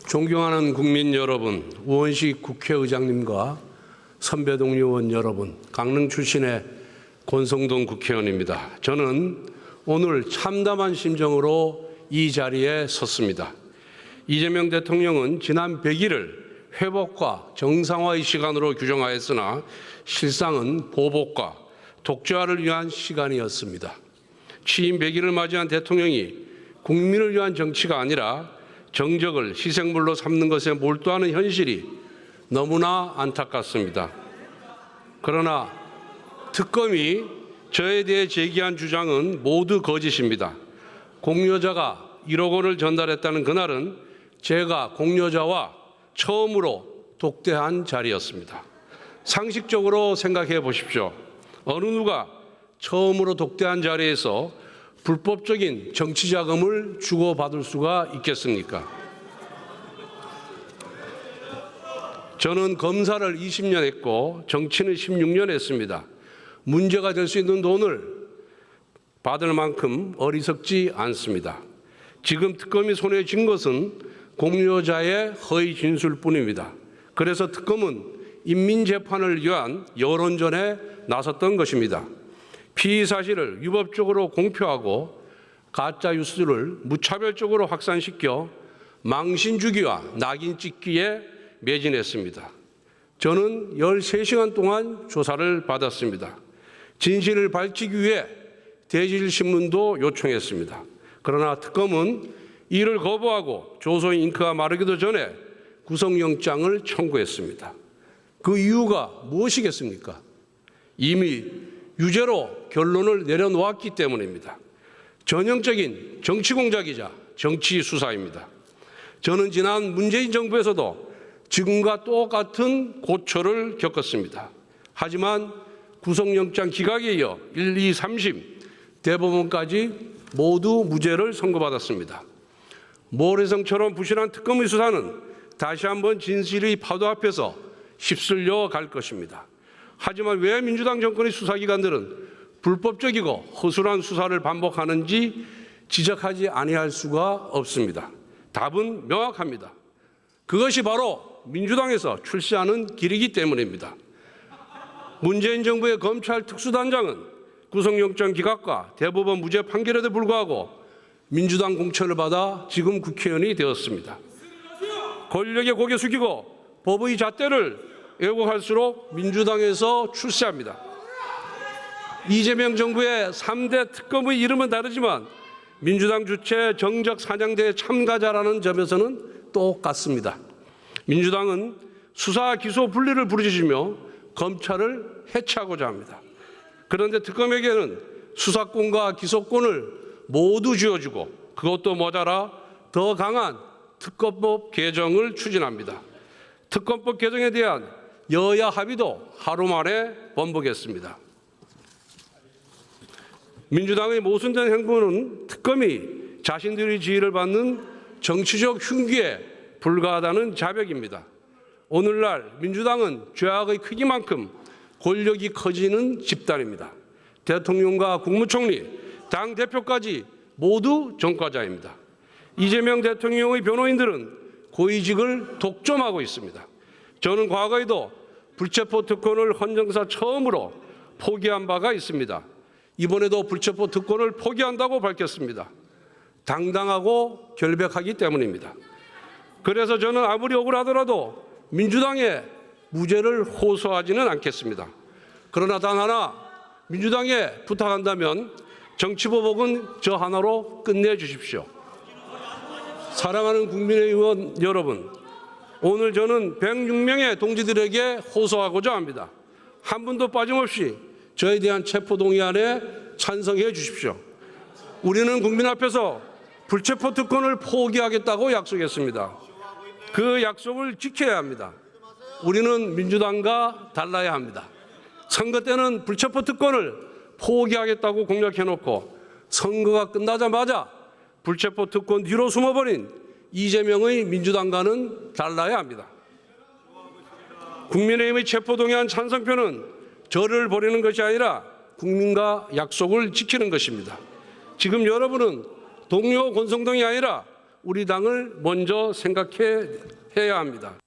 존경하는 국민 여러분, 우원식 국회의장님과 선배 동료 의원 여러분, 강릉 출신의 권성동 국회의원입니다. 저는 오늘 참담한 심정으로 이 자리에 섰습니다. 이재명 대통령은 지난 100일을 회복과 정상화의 시간으로 규정하였으나 실상은 보복과 독재화를 위한 시간이었습니다. 취임 100일을 맞이한 대통령이 국민을 위한 정치가 아니라 정적을 희생물로 삼는 것에 몰두하는 현실이 너무나 안타깝습니다. 그러나 특검이 저에 대해 제기한 주장은 모두 거짓입니다. 공여자가 1억 원을 전달했다는 그날은 제가 공여자와 처음으로 독대한 자리였습니다. 상식적으로 생각해 보십시오. 어느 누가 처음으로 독대한 자리에서 불법적인 정치 자금을 주고받을 수가 있겠습니까? 저는 검사를 20년 했고 정치는 16년 했습니다. 문제가 될 수 있는 돈을 받을 만큼 어리석지 않습니다. 지금 특검이 손에 쥔 것은 공여자의 허위 진술뿐입니다. 그래서 특검은 인민재판을 위한 여론전에 나섰던 것입니다. 피의 사실을 위법적으로 공표하고 가짜 뉴스를 무차별적으로 확산시켜 망신 주기와 낙인 찍기에 매진했습니다. 저는 13시간 동안 조사를 받았습니다. 진실을 밝히기 위해 대질신문도 요청했습니다. 그러나 특검은 이를 거부하고 조서의 잉크가 마르기도 전에 구속영장을 청구했습니다. 그 이유가 무엇이겠습니까? 이미 유죄로 결론을 내려놓았기 때문입니다. 전형적인 정치 공작이자 정치 수사입니다. 저는 지난 문재인 정부에서도 지금과 똑같은 고초를 겪었습니다. 하지만 구속영장 기각에 이어 1, 2, 3심 대법원까지 모두 무죄를 선고받았습니다. 모래성처럼 부실한 특검의 수사는 다시 한번 진실의 파도 앞에서 휩쓸려 갈 것입니다. 하지만 왜 민주당 정권의 수사기관들은 불법적이고 허술한 수사를 반복하는지 지적하지 아니할 수가 없습니다. 답은 명확합니다. 그것이 바로 민주당에서 출시하는 길이기 때문입니다. 문재인 정부의 검찰 특수단장은 구속영장 기각과 대법원 무죄 판결에도 불구하고 민주당 공천을 받아 지금 국회의원이 되었습니다. 권력에 고개 숙이고 법의 잣대를 왜곡할수록 민주당에서 출세합니다. 이재명 정부의 3대 특검의 이름은 다르지만 민주당 주체 정적 사냥대에 참가자라는 점에서는 똑같습니다. 민주당은 수사 기소 분리를 부르짖으며 검찰을 해체하고자 합니다. 그런데 특검에게는 수사권과 기소권을 모두 쥐어주고 그것도 모자라 더 강한 특검법 개정을 추진합니다. 특검법 개정에 대한 여야 합의도 하루 만에 번복했습니다. 민주당의 모순된 행보는 특검이 자신들의 지위를 받는 정치적 흉기에 불과하다는 자백입니다. 오늘날 민주당은 죄악의 크기만큼 권력이 커지는 집단입니다. 대통령과 국무총리, 당대표까지 모두 전과자입니다. 이재명 대통령의 변호인들은 고위직을 독점하고 있습니다. 저는 과거에도 불체포 특권을 헌정사 처음으로 포기한 바가 있습니다. 이번에도 불체포 특권을 포기한다고 밝혔습니다. 당당하고 결백하기 때문입니다. 그래서 저는 아무리 억울하더라도 민주당의 무죄를 호소하지는 않겠습니다. 그러나 단 하나 민주당에 부탁한다면 정치보복은 저 하나로 끝내주십시오. 사랑하는 국민의원 여러분, 오늘 저는 106명의 동지들에게 호소하고자 합니다. 한 분도 빠짐없이 저에 대한 체포동의안에 찬성해 주십시오. 우리는 국민 앞에서 불체포 특권을 포기하겠다고 약속했습니다. 그 약속을 지켜야 합니다. 우리는 민주당과 달라야 합니다. 선거 때는 불체포 특권을 포기하겠다고 공약해놓고 선거가 끝나자마자 불체포 특권 뒤로 숨어버린 이재명의 민주당과는 달라야 합니다. 국민의힘의 체포동의안 찬성표는 저를 버리는 것이 아니라 국민과 약속을 지키는 것입니다. 지금 여러분은 동료 권성동이 아니라 우리 당을 먼저 생각해야 합니다.